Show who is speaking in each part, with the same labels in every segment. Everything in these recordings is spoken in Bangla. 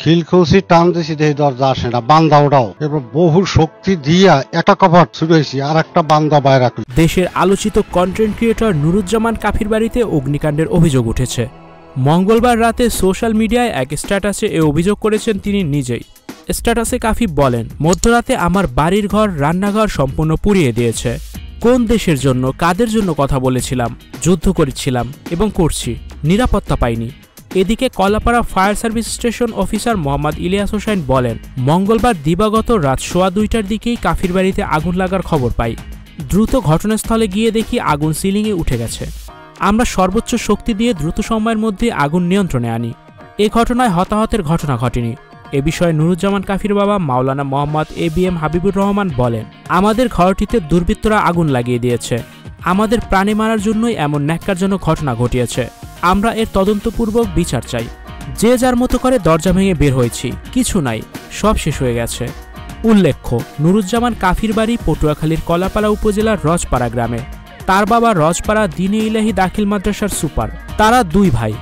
Speaker 1: খিল খুলছি, টান দিছি, দেখি দরজা আসে না, বান্দা ওটাও। এবার বহু শক্তি দিয়া একটা কভার ছুড়েছি, আর একটা বান্দা বাইরে রাখল।
Speaker 2: দেশের আলোচিত কন্টেন্ট ক্রিয়েটর নুরুজ্জামান কাফির বাড়িতে অগ্নিকাণ্ডের অভিযোগ উঠেছে। মঙ্গলবার রাতে সোশ্যাল মিডিয়ায় এক স্ট্যাটাসে এ অভিযোগ করেছেন তিনি নিজেই। স্ট্যাটাসে কাফি বলেন, মধ্যরাতে আমার বাড়ির ঘর, রান্নাঘর সম্পূর্ণ পুড়িয়ে দিয়েছে। কোন দেশের জন্য, কাদের জন্য কথা বলেছিলাম, যুদ্ধ করেছিলাম এবং করছি, নিরাপত্তা পাইনি। এদিকে Kalapara fire service station officer Mohammad Ilias Hossain বলেন, মঙ্গলবার দিবাগত রাত 2:15টার দিকেই কাফির বাড়িতে আগুন লাগার খবর পাই। দ্রুত ঘটনাস্থলে গিয়ে দেখি আগুন সিলিংয়ে উঠে গেছে। আমরা সর্বোচ্চ শক্তি দিয়ে দ্রুত সময়ের মধ্যে আগুন নিয়ন্ত্রণে আনি। এ ঘটনায় হতাহতের ঘটনা ঘটেনি। এ বিষয়ে নুরুজ্জামান কাফির বাবা মাওলানা মোহাম্মদ ABM হাবিবুর রহমান বলেন, আমাদের ঘরটিতে দুর্বৃত্তরা আগুন লাগিয়ে দিয়েছে। আমাদের প্রাণে মারার জন্যই এমন ন্যাক্কারজনক ঘটনা ঘটিয়েছে। আমরা এর তদন্তপূর্বক বিচার চাই। যে যার মতো করে দরজা ভেঙে বের হয়েছি, কিছু নাই, সব শেষ হয়ে গেছে। উল্লেখ্য, নুরুজ্জামান কাফির বাড়ি পটুয়াখালীর কলাপাড়া উপজেলার রজপাড়া গ্রামে। তার বাবা রজপাড়া দ্বীনে ইলাহি দাখিল মাদ্রাসার সুপার। তারা দুই ভাই।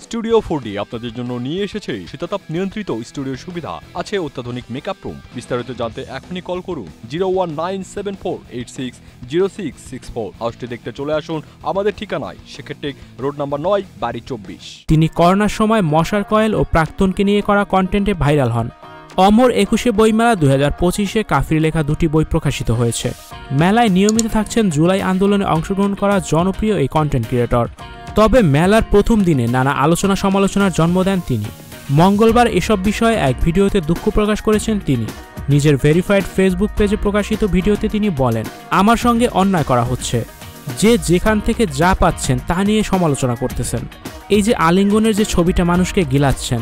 Speaker 3: স্টুডিও 4D আপনাদের জন্য নিয়ে এসেছে শীতাতাপ নিয়ন্ত্রিত স্টুডিও সুবিধা, আছে অত্যাধুনিক মেকআপ রুম। বিস্তারিত জানতে এখনই কল করুন 01974860664। হাউসটি দেখতে চলে আসুন আমাদের ঠিকানায়, সেক্ষেত্রে রোড নাম্বার 9, বাড়ি 24।
Speaker 2: তিনি করোনার সময় মশার কয়েল ও প্রাক্তনকে নিয়ে করা কন্টেন্টে ভাইরাল হন। অমর 21শে বইমেলা 2025-এ কাফির লেখা 2টি বই প্রকাশিত হয়েছে। মেলায় নিয়মিত থাকছেন জুলাই আন্দোলনে অংশগ্রহণ করা জনপ্রিয় এই কন্টেন্ট ক্রিয়েটর। তবে মেলার প্রথম দিনে নানা আলোচনা সমালোচনার জন্ম দেন তিনি। মঙ্গলবার এসব বিষয়ে এক ভিডিওতে দুঃখ প্রকাশ করেছেন তিনি। নিজের ভেরিফাইড ফেসবুক পেজে প্রকাশিত ভিডিওতে তিনি বলেন, আমার সঙ্গে অন্যায় করা হচ্ছে। যে যেখান থেকে যা পাচ্ছেন তা নিয়ে সমালোচনা করতেছেন। এই যে আলিঙ্গনের যে ছবিটা মানুষকে গিলাচ্ছেন,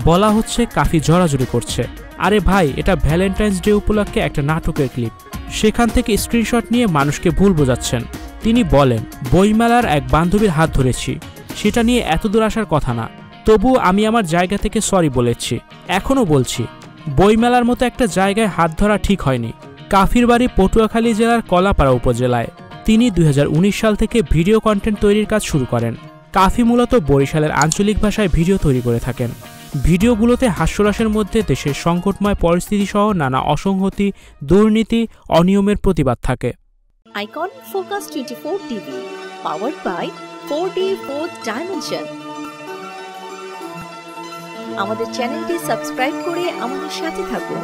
Speaker 2: বলা হচ্ছে কাফি জড়াজড়ি করছে। আরে ভাই, এটা ভ্যালেন্টাইন্স ডে উপলক্ষে একটা নাটকের ক্লিপ, সেখান থেকে স্ক্রিনশট নিয়ে মানুষকে ভুল বোঝাচ্ছেন। তিনি বলেন, বইমেলার এক বান্ধবীর হাত ধরেছি, সেটা নিয়ে এতদূর আসার কথা না। তবু আমি আমার জায়গা থেকে সরি বলেছি, এখনও বলছি। বইমেলার মতো একটা জায়গায় হাত ধরা ঠিক হয়নি। কাফির বাড়ি পটুয়াখালী জেলার কলাপাড়া উপজেলায়। তিনি 2019 সাল থেকে ভিডিও কন্টেন্ট তৈরির কাজ শুরু করেন। কাফি মূলত বরিশালের আঞ্চলিক ভাষায় ভিডিও তৈরি করে থাকেন। ভিডিওগুলোতে হাস্যরসের মধ্যে দেশের সংকটময় পরিস্থিতি সহ নানা অসংহতি, দুর্নীতি, অনিয়মের প্রতিবাদ থাকে।
Speaker 4: Icon focus 24 TV, powered by 4D Fourth Dimension। আমাদের চ্যানেলটি সাবস্ক্রাইব করে আমাদের সাথে থাকুন।